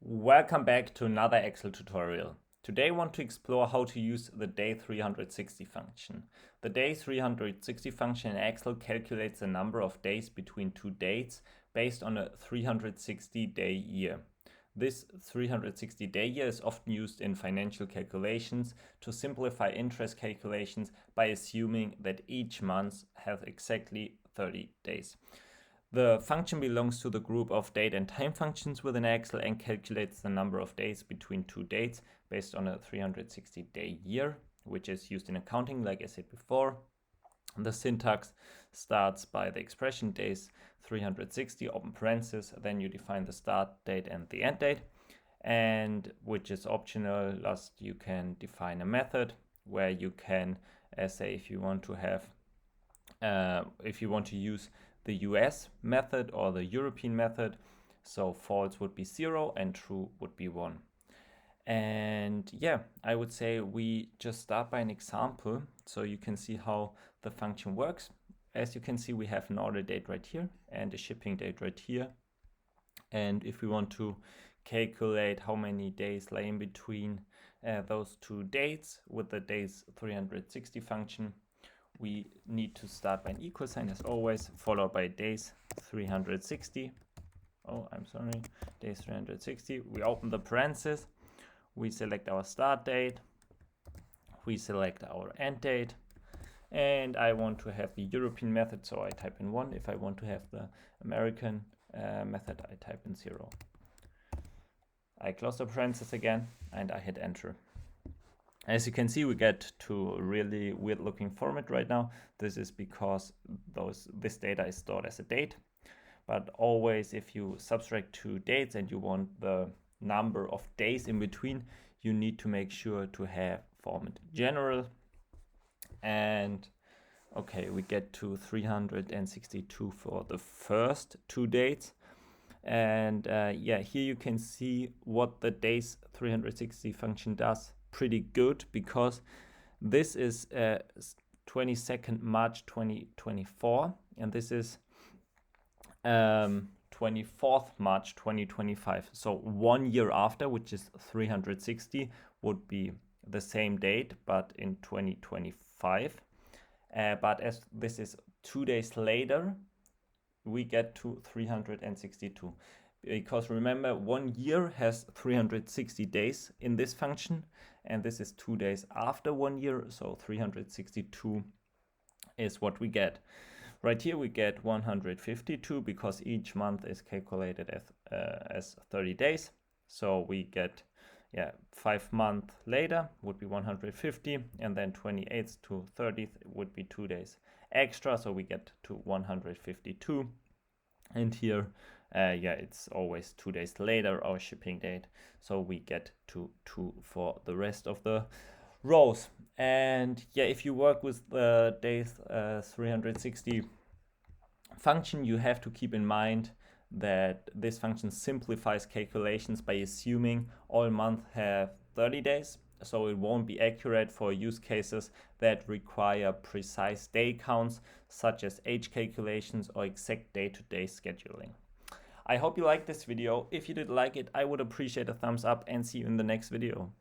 Welcome back to another Excel tutorial. Today I want to explore how to use the DAYS360 function. The DAYS360 function in Excel calculates the number of days between two dates based on a 360-day year. This 360-day year is often used in financial calculations to simplify interest calculations by assuming that each month has exactly 30 days. The function belongs to the group of date and time functions within Excel and calculates the number of days between two dates based on a 360-day year, which is used in accounting, like I said before. The syntax starts by the expression days 360, open parentheses, then you define the start date and the end date, and which is optional. Last, you can define a method where you can say if you want to use the US method or the European method. So false would be 0 and true would be 1. And yeah, I would say we just start by an example so you can see how the function works. As you can see, we have an order date right here and a shipping date right here. And if we want to calculate how many days lie in between those two dates with the DAYS360 function, we need to start by an equal sign as always, followed by DAYS360. DAYS360. We open the parentheses, we select our start date, we select our end date, and I want to have the European method, so I type in 1. If I want to have the American method, I type in 0. I close the parentheses again and I hit enter. As you can see, we get to a really weird looking format right now. This is because this data is stored as a date. But always, if you subtract two dates and you want the number of days in between, you need to make sure to have format general. And okay, we get to 362 for the first two dates. And yeah, here you can see what the DAYS360 function does. Pretty good, because this is 22nd March 2024 and this is 24th March 2025. So 1 year after, which is 360, would be the same date but in 2025. But as this is 2 days later, we get to 362. Because remember, 1 year has 360 days in this function, and this is 2 days after 1 year, so 362 is what we get. Right here we get 152 because each month is calculated as 30 days. So we get 5 months later would be 150, and then 28th to 30th would be 2 days extra, so we get to 152. And here it's always 2 days later, our shipping date, so we get to 2 for the rest of the rows. And yeah, if you work with the DAYS360 function, you have to keep in mind that this function simplifies calculations by assuming all months have 30 days, so it won't be accurate for use cases that require precise day counts, such as age calculations or exact day-to-day scheduling. I hope you liked this video. If you did like it, I would appreciate a thumbs up and see you in the next video.